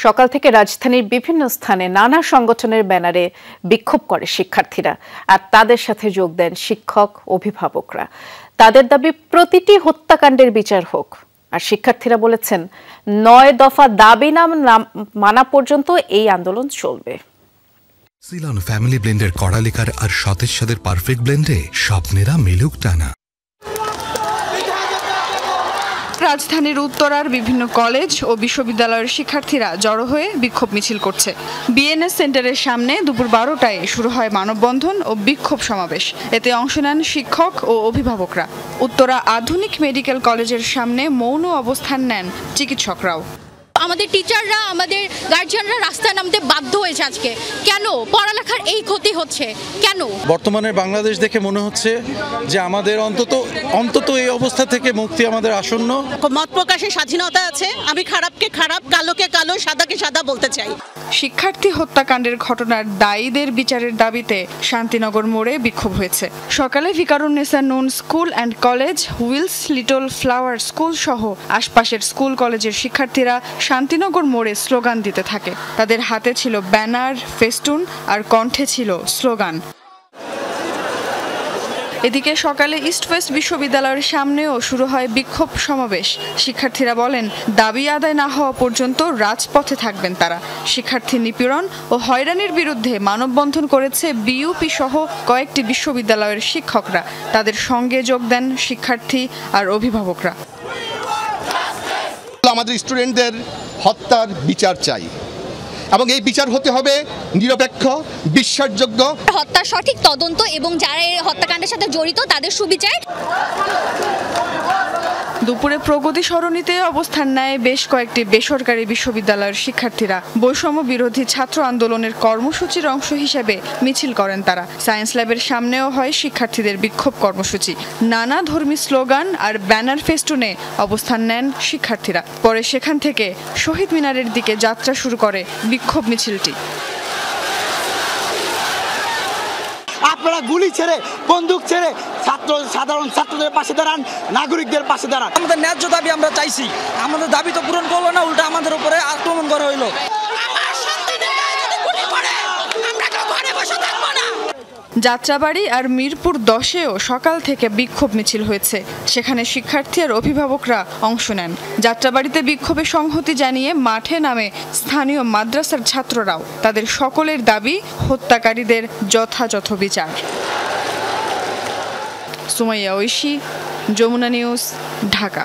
সকাল থেকে রাজধানীর বিভিন্ন স্থানে নানা সংগঠনের ব্যানারে বিক্ষোভ করে শিক্ষার্থীরা, আর তাদের সাথে যোগ দেন শিক্ষক, অভিভাবকরা। তাদের দাবি প্রতিটি হত্যাকাণ্ডের বিচার হোক। আর শিক্ষার্থীরা বলেছেন ৯ দফা দাবি না মানা পর্যন্ত এই আন্দোলন চলবে। সিলন ফ্যামিলি ব্লেন্ডের কড়ালিকার আর সতেজ স্বাদের পারফেক্ট ব্লেন্ডে স্বপ্নেরা মিলুক টানা। রাজধানীর উত্তরার বিভিন্ন কলেজ ও বিশ্ববিদ্যালয়ের শিক্ষার্থীরা জড়ো হয়ে বিক্ষোভ মিছিল করছে। বিএনএস সেন্টারের সামনে দুপুর ১২টায় শুরু হয় মানববন্ধন ও বিক্ষোভ সমাবেশ। এতে অংশ নেন শিক্ষক ও অভিভাবকরা। উত্তরা আধুনিক মেডিকেল কলেজের সামনে মৌন অবস্থান নেন চিকিৎসকরাও। আমাদের টিচাররা, আমাদের গার্জিয়ানরা রাস্তায় নামতে বাধ্য হয়েছে আজকে। কেন পড়ালেখার এই ক্ষতি হচ্ছে? কেন বর্তমানে বাংলাদেশ দেখে মনে হচ্ছে যে আমাদের অন্তত এই অবস্থা থেকে মুক্তি আমাদের আসন্ন। মত প্রকাশের স্বাধীনতা আছে। আমি খারাপকে খারাপ, কালোকে কালো, সাদাকে সাদা বলতে চাই। শিক্ষার্থী হত্যাকাণ্ডের ঘটনার দায়ীদের বিচারের দাবিতে শান্তিনগর মোড়ে বিক্ষোভ হয়েছে। সকালে Viqarunnisa Noon school and college, Wills little flower school সহ আশপাশের স্কুল কলেজের শিক্ষার্থীরা শান্তিনগর মোড়ে স্লোগান দিতে থাকে। তাদের হাতে ছিল ব্যানার, ফেস্টুন আর কণ্ঠে ছিল স্লোগান। এদিকে সকালে ইস্ট ওয়েস্ট বিশ্ববিদ্যালয়ের সামনেও শুরু হয় বিক্ষোভ সমাবেশ। শিক্ষার্থীরা বলেন দাবি আদায় না হওয়া পর্যন্ত রাজপথে থাকবেন তারা। শিক্ষার্থী নিপীড়ন ও হয়রানির বিরুদ্ধে মানববন্ধন করেছে বিইউপি সহ কয়েকটি বিশ্ববিদ্যালয়ের শিক্ষকরা। তাদের সঙ্গে যোগ দেন শিক্ষার্থী আর অভিভাবকরা। আমাদের স্টুডেন্টদের হত্যার বিচার চাই এবং এই বিচার হতে হবে নিরপেক্ষ, বিশ্বাসযোগ্য। হত্যার সঠিক তদন্ত এবং যারা এই হত্যাকাণ্ডের সাথে জড়িত তাদের সুবিচার। দুপুরে প্রগতি সরণিতে অবস্থান নেয় বেশ কয়েকটি বেসরকারি বিশ্ববিদ্যালয়ের শিক্ষার্থীরা। বৈষম্য বিরোধী ছাত্র আন্দোলনের কর্মসূচির অংশ হিসেবে মিছিল করেন তারা। সায়েন্স ল্যাবের সামনেও হয় শিক্ষার্থীদের বিক্ষোভ কর্মসূচি। নানা ধর্মী স্লোগান আর ব্যানার ফেস্টুনে অবস্থান নেন শিক্ষার্থীরা। পরে সেখান থেকে শহীদ মিনারের দিকে যাত্রা শুরু করে বিক্ষোভ মিছিলটি। আপনারা গুলি ছেড়ে, বন্দুক ছেড়ে সাধারণ ছাত্রদের পাশে দাঁড়ান, নাগরিকদের পাশে দাঁড়ান। আমাদের ন্যায্য দাবি আমরা চাইছি। আমাদের দাবি তো পূরণ করলো না, উল্টা আমাদের উপরে আক্রমণ করা হইলো। যাত্রাবাড়ি আর মিরপুর 10-এও সকাল থেকে বিক্ষোভ মিছিল হয়েছে। সেখানে শিক্ষার্থী আর অভিভাবকরা অংশ নেন। যাত্রাবাড়িতে বিক্ষোভে সংহতি জানিয়ে মাঠে নামে স্থানীয় মাদ্রাসার ছাত্ররাও। তাদের সকলের দাবি হত্যাকারীদের যথাযথ বিচার। সুমাইয়া ঐশী, যমুনা নিউজ, ঢাকা।